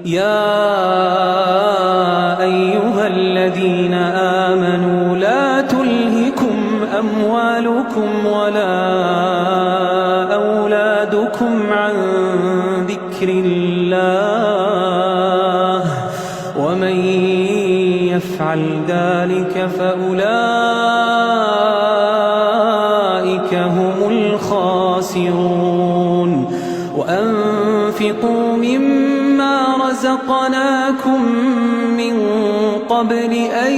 يا أيها الذين آمنوا لا تلهكم أموالكم ولا أولادكم عن ذكر الله ومن يفعل ذلك فأولئك هم الخاسرون وأنفقوا مما رزقناكم من قبل أن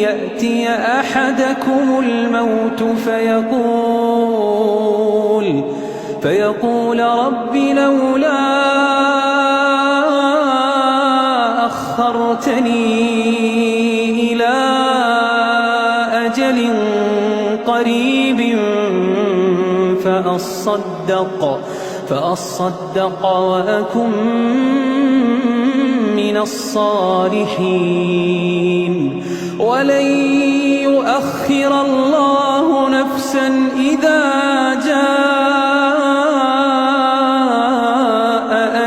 يأتي أحدكم الموت فيقول رب لولا أخرتني إلى أجل قريب فأصدق وأكن من الصالحين ولن يؤخر الله نفسا إذا جاء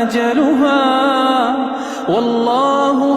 أجلها والله